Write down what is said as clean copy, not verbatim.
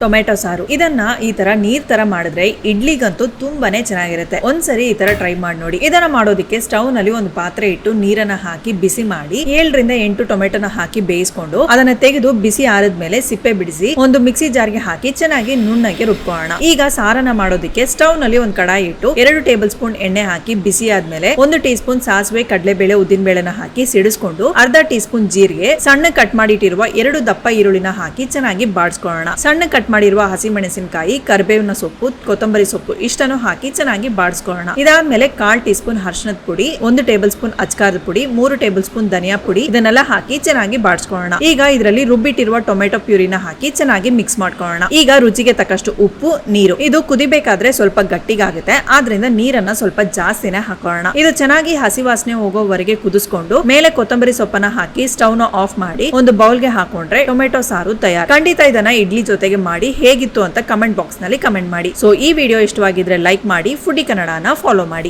Tomato ಸಾರು. ಇದನ್ನ ಈ ತರ ನೀರ್ ತರ ಮಾಡಿದ್ರೆ ಇಡ್ಲಿಗಂತೂ ತುಂಬಾನೇ ಚೆನ್ನಾಗಿರುತ್ತೆ. ಒಂದ್ಸರಿ ಈ ತರ ಟ್ರೈ ಮಾಡಿ ನೋಡಿ. ಇದನ್ನ ಮಾಡೋದಕ್ಕೆ ಸ್ಟವ್ ನಲ್ಲಿ ಒಂದು ಪಾತ್ರೆ ಇಟ್ಟು ನೀರನ್ನ ಹಾಕಿ ಬಿಸಿ ಮಾಡಿ 7 ರಿಂದ 8 ಟೊಮೆಟೊನ ಹಾಕಿ ಬೇಯಿಸ್ಕೊಂಡು ಅದನ್ನ ತೆಗೆದು ಬಿಸಿ ಆರಿದ್ಮೇಲೆ ಸಿಪ್ಪೆ ಬಿಡಿಸಿ ಒಂದು ಮಿಕ್ಸಿ ಜಾರ್ಗೆ ಹಾಕಿ ಚೆನ್ನಾಗಿ ನುಣ್ಣಗೆ ರುಬ್ಕೊಳ್ಳೋಣ. ಈಗ ಸಾರನ್ನ ಮಾಡೋದಕ್ಕೆ ಸ್ಟವ್ ನಲ್ಲಿ ಒಂದು ಕಡಾಯಿ ಇಟ್ಟು 2 ಟೇಬಲ್ ಸ್ಪೂನ್ ಎಣ್ಣೆ ಹಾಕಿ ಬಿಸಿ ಆದ್ಮೇಲೆ 1 ಟೀ ಸ್ಪೂನ್ ಸಾಸಿವೆ, ಕಡಲೆಬೇಳೆ, ಉದ್ದಿನ ಬೇಳೆನ ಹಾಕಿ ಸಿಡಿಸ್ಕೊಂಡು ಅರ್ಧ ಟೀ ಸ್ಪೂನ್ ಜೀರಿಗೆ, ಸಣ್ಣ ಕಟ್ ಮಾಡಿಟ್ಟಿರುವ 2 ದಪ್ಪ ಈರುಳ್ಳಿನ ಹಾಕಿ ಚೆನ್ನಾಗಿ ಬಾಡಿಸ್ಕೊಳ್ಳೋಣ. ಸಣ್ಣ ಕಟ್ ಮಾಡಿರುವ ಹಸಿಮೆಣಸಿನಕಾಯಿ, ಕರಿಬೇವಿನ ಸೊಪ್ಪು, ಕೊತ್ತಂಬರಿ ಸೊಪ್ಪು ಇಷ್ಟನ್ನು ಹಾಕಿ ಚೆನ್ನಾಗಿ ಬಾಡಿಸ್ಕೊಳ್ಳೋಣ. ಇದಾದ್ಮೇಲೆ 1/4 ಟೀ ಸ್ಪೂನ್ ಅರಿಶಿಣದ ಪುಡಿ, 1 ಟೇಬಲ್ ಸ್ಪೂನ್ ಅಚ್ಕಾರದ ಪುಡಿ, 3 ಟೇಬಲ್ ಸ್ಪೂನ್ ಧನಿಯಾ ಪುಡಿ ಇದನ್ನೆಲ್ಲ ಹಾಕಿ ಚೆನ್ನಾಗಿ ಬಾಡಿಸ್ಕೊಳ್ಳೋಣ. ಈಗ ಇದರಲ್ಲಿ ರುಬ್ಬಿಟ್ಟಿರುವ ಟೊಮೆಟೊ ಪ್ಯೂರಿನ ಹಾಕಿ ಚೆನ್ನಾಗಿ ಮಿಕ್ಸ್ ಮಾಡ್ಕೊಳ್ಳೋಣ. ಈಗ ರುಚಿಗೆ ತಕ್ಕಷ್ಟು ಉಪ್ಪು, ನೀರು. ಇದು ಕುದಿಬೇಕಾದ್ರೆ ಸ್ವಲ್ಪ ಗಟ್ಟಿಗಾಗುತ್ತೆ, ಆದ್ರಿಂದ ನೀರನ್ನ ಸ್ವಲ್ಪ ಜಾಸ್ತಿನೇ ಹಾಕೊಳ್ಳೋಣ. ಇದು ಚೆನ್ನಾಗಿ ಹಸಿ ವಾಸನೆ ಹೋಗೋವರೆಗೆ ಕುದಿಸ್ಕೊಂಡು ಮೇಲೆ ಕೊತ್ತಂಬರಿ ಸೊಪ್ಪನ್ನ ಹಾಕಿ ಸ್ಟವ್ ನ ಆಫ್ ಮಾಡಿ ಒಂದು ಬೌಲ್ಗೆ ಹಾಕೊಂಡ್ರೆ ಟೊಮೆಟೊ ಸಾರು ತಯಾರು. ಖಂಡಿತ ಇದನ್ನ ಇಡ್ಲಿ ಜೊತೆಗೆ ಮಾಡಿ ಹೇಗಿತ್ತು ಅಂತ ಕಮೆಂಟ್ ಬಾಕ್ಸ್ ನಲ್ಲಿ ಕಮೆಂಟ್ ಮಾಡಿ. ಸೊ ಈ ವಿಡಿಯೋ ಇಷ್ಟವಾಗಿದ್ರೆ ಲೈಕ್ ಮಾಡಿ, ಫುಡಿ ಕನ್ನಡನ ಫಾಲೋ ಮಾಡಿ.